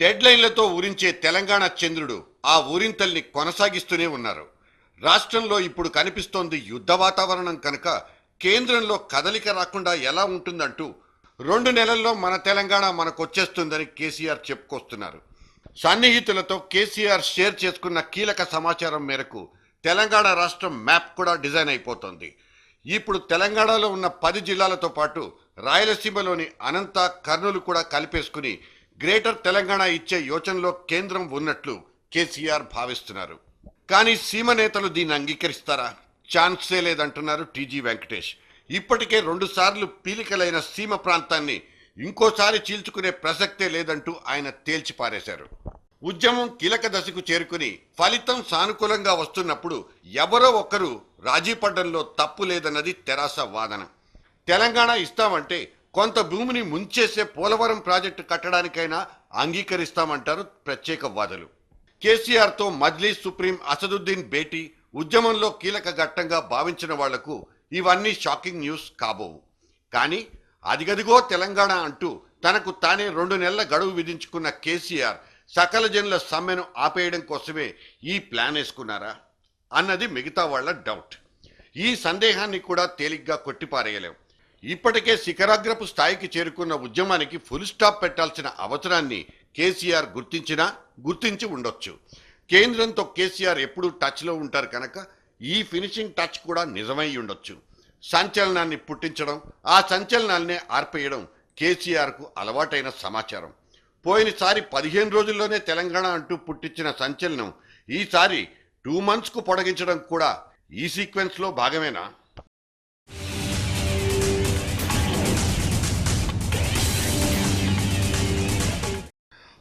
Dead లైన్లతో ఊరించే Telangana చంద్రుడు ఆ ఊరింతల్ని కొనసాగిస్తూనే ఉన్నారు. రాష్ట్రంలో ఇప్పుడు కనిపిస్తోంది యుద్ధ వాతావరణం కనుక కేంద్రంలో కదలిక రాకుండా ఎలా ఉంటుందంటూ 2 నెలల్లో మన తెలంగాణ మనకొచ్చేస్తుందని కేసీఆర్ చెప్పుకొస్తున్నారు. సన్నిహితులతో కేసీఆర్ షేర్ చేసుకున్న కీలక సమాచారం మేరకు తెలంగాణ రాష్ట్రం మ్యాప్ కూడా డిజైన్ అయిపోతోంది. ఇప్పుడు తెలంగాణలో ఉన్న 10 జిల్లాలతో పాటు రాయలసీమలోని అనంత, కర్నూలు కూడా కలిపేసుకుని గ్రేటర్ తెలంగాణ ఇచ్చే యోచనలో కేంద్రం ఉన్నట్లు కేసీఆర్ భావిస్తున్నారు. కానీ సీమ నేతలు దీన్ని అంగీకరిస్తారా? ఛాన్సే లేదంటున్నారు టీజీ వెంకటేష్. ఇప్పటికే 2 సార్లు పీలికలైన సీమ ప్రాంతాన్ని ఇంకోసారి చీల్చుకునే ప్రసక్తే లేదంటూ ఆయన తేల్చిపారేశారు. ఉద్యమం కీలక దశకు చేరుకుని ఫలితం సానుకూలంగా వస్తున్నప్పుడు ఎవరో ఒకరు రాజీ పడ్డంలో తప్పు లేదన్నది తెరాస వాదన. తెలంగాణ ఇస్తామంటే కొంత భూమిని ముంచేసే పోలవరం ప్రాజెక్టు కట్టడానికైనా అంగీకరిస్తామంటారు ప్రత్యేకవాదులు. కేసీఆర్తో మజ్లీస్ సుప్రీం అసదుద్దీన్ భేటీ ఉద్యమంలో కీలక ఘట్టంగా భావించిన వాళ్లకు ఇవన్నీ షాకింగ్ న్యూస్ కాబోవు. కానీ అదిగదిగో తెలంగాణ అంటూ తనకు తానే 2 నెలల గడువు విధించుకున్న కేసీఆర్ సకల జనుల సమ్మెను ఆపేయడం కోసమే ఈ ప్లాన్ వేసుకున్నారా అన్నది మిగతా వాళ్ల డౌట్. ఈ సందేహాన్ని కూడా తేలిగ్గా కొట్టిపారేయలేం. ఇప్పటికే శిఖరాగ్రపు స్థాయికి చేరుకున్న ఉద్యమానికి ఫుల్ స్టాప్ పెట్టాల్సిన అవసరాన్ని కేసీఆర్ గుర్తించి ఉండొచ్చు. కేంద్రంతో కేసీఆర్ ఎప్పుడూ టచ్లో ఉంటారు కనుక ఈ ఫినిషింగ్ టచ్ కూడా నిజమై ఉండొచ్చు. సంచలనాన్ని పుట్టించడం, ఆ సంచలనాన్నే ఆర్పేయడం కేసీఆర్కు అలవాటైన సమాచారం. పోయినసారి 15 రోజుల్లోనే తెలంగాణ అంటూ పుట్టించిన సంచలనం ఈసారి 2 monthsకు పొడిగించడం కూడా ఈ సీక్వెన్స్లో భాగమేనా?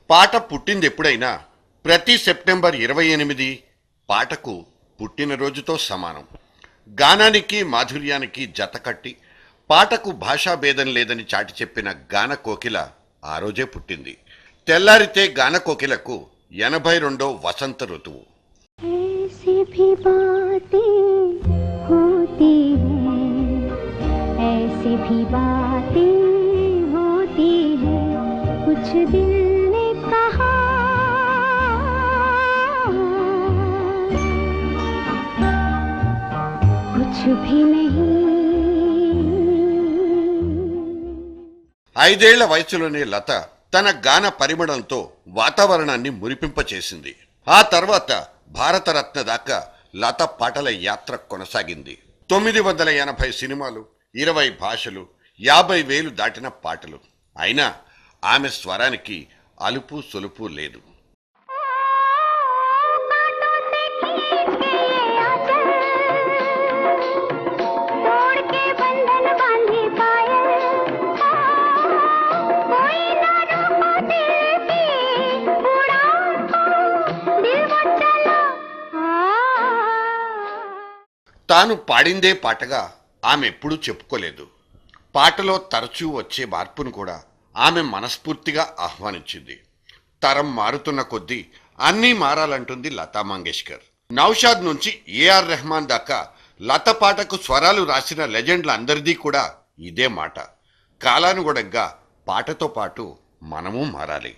పాట పుట్టింది ఎప్పుడైనా ప్రతి సెప్టెంబర్ 28 పాటకు పుట్టినరోజుతో సమానం. గానానికి మాధుర్యానికి జతకట్టి పాటకు భాషా భేదం లేదని చాటి చెప్పిన గాన కోకిల ఆ రోజే పుట్టింది. తెల్లారితే గాన కోకిలకు 82వ వసంత ఋతువు. ఐదేళ్ల వయసులోనే లత తన గాన పరిమళంతో వాతావరణాన్ని మురిపింపచేసింది. ఆ తర్వాత భారతరత్న దాకా లత పాటల యాత్ర కొనసాగింది. 980 సినిమాలు, 20 భాషలు, 50,000 దాటిన పాటలు. అయినా ఆమె స్వరానికి అలుపు సొలుపు లేదు. తాను పాడిందే పాటగా ఆమె ఎప్పుడూ చెప్పుకోలేదు. పాటలో తరచూ వచ్చే మార్పును కూడా ఆమె మనస్ఫూర్తిగా ఆహ్వానించింది. తరం మారుతున్న కొద్దీ అన్నీ మారాలంటుంది లతా మంగేష్కర్. నౌషాద్ నుంచి ఏఆర్ రెహమాన్ దాకా లత పాటకు స్వరాలు రాసిన లెజెండ్ల అందరిదీ కూడా ఇదే మాట. కాలానుగుణంగా పాటతో పాటు మనము మారాలి.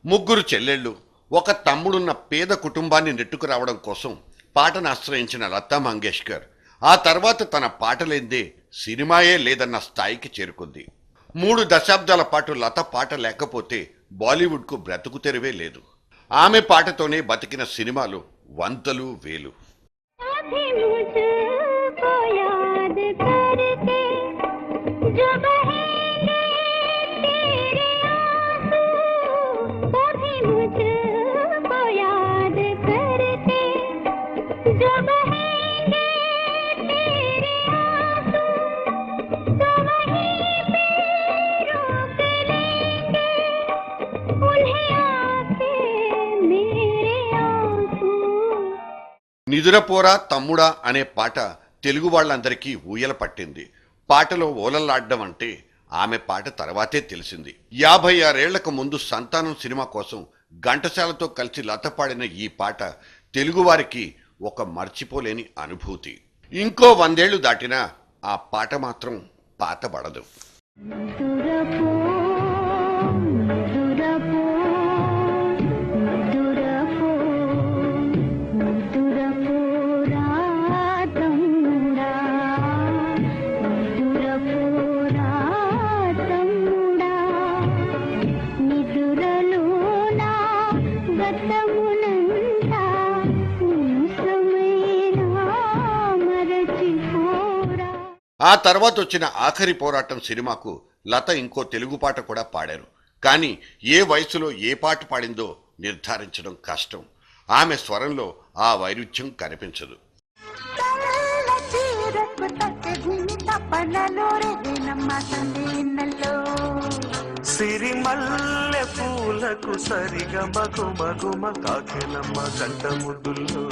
ముగ్గురు చెల్లెళ్ళు, ఒక తమ్ముడున్న పేద కుటుంబాన్ని నెట్టుకురావడం కోసం పాటను ఆశ్రయించిన లతా మంగేష్కర్ ఆ తర్వాత తన పాట లేందే సినిమాయే లేదన్న స్థాయికి చేరుకుంది. 3 దశాబ్దాల పాటు లత పాట లేకపోతే బాలీవుడ్కు బ్రతుకు తెరువే లేదు. ఆమె పాటతోనే బతికిన సినిమాలు వందలు వేలు. నిదురపోరా తమ్ముడా అనే పాట తెలుగు వాళ్ళందరికీ ఊయల పట్టింది. పాటలో ఓలలాడ్డం అంటే ఆమె పాట తర్వాతే తెలిసింది. 56 ముందు సంతానం సినిమా కోసం ఘంటసాలతో కలిసి లత పాడిన ఈ పాట తెలుగువారికి ఒక మర్చిపోలేని అనుభూతి. ఇంకో 100 ఏళ్లు దాటినా ఆ పాట మాత్రం పాతబడదు. ఆ తర్వాత వచ్చిన ఆఖరి పోరాటం సినిమాకు లత ఇంకో తెలుగు పాట కూడా పాడారు. కానీ ఏ వయసులో ఏ పాట పాడిందో నిర్ధారించడం కష్టం. ఆమె స్వరంలో ఆ వైరుధ్యం కనిపించదు. సిరిమల్లె పూలకు సరిగా మగుమ కాకెలమ్మ గంట ముద్దుల్లో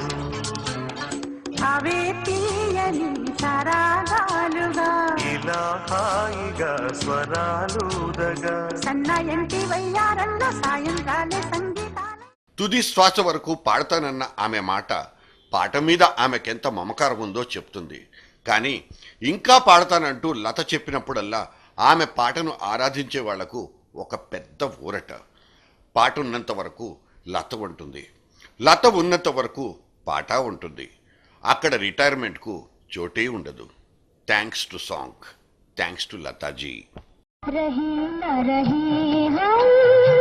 అవే తీయని సరాగాలుగా ఇలా హాయిగా స్వరాలుదగా సన్నాయంటి వయ్యారంలో సాయంకాలే సంగీతాలు. తుది శ్వాస వరకు పాడతానన్న ఆమె మాట పాట మీద ఆమెకెంత మమకారం ఉందో చెప్తుంది. కానీ ఇంకా పాడతానంటూ లత చెప్పినప్పుడల్లా ఆమె పాటను ఆరాధించే వాళ్లకు ఒక పెద్ద ఊరట. పాట ఉన్నంత వరకు లత ఉంటుంది, లత ఉన్నంత వరకు పాట ఉంటుంది. అక్కడ రిటైర్మెంట్కు చోటే ఉండదు. Thanks to song, thanks to Lataji. రహీ నా రహీ హమ్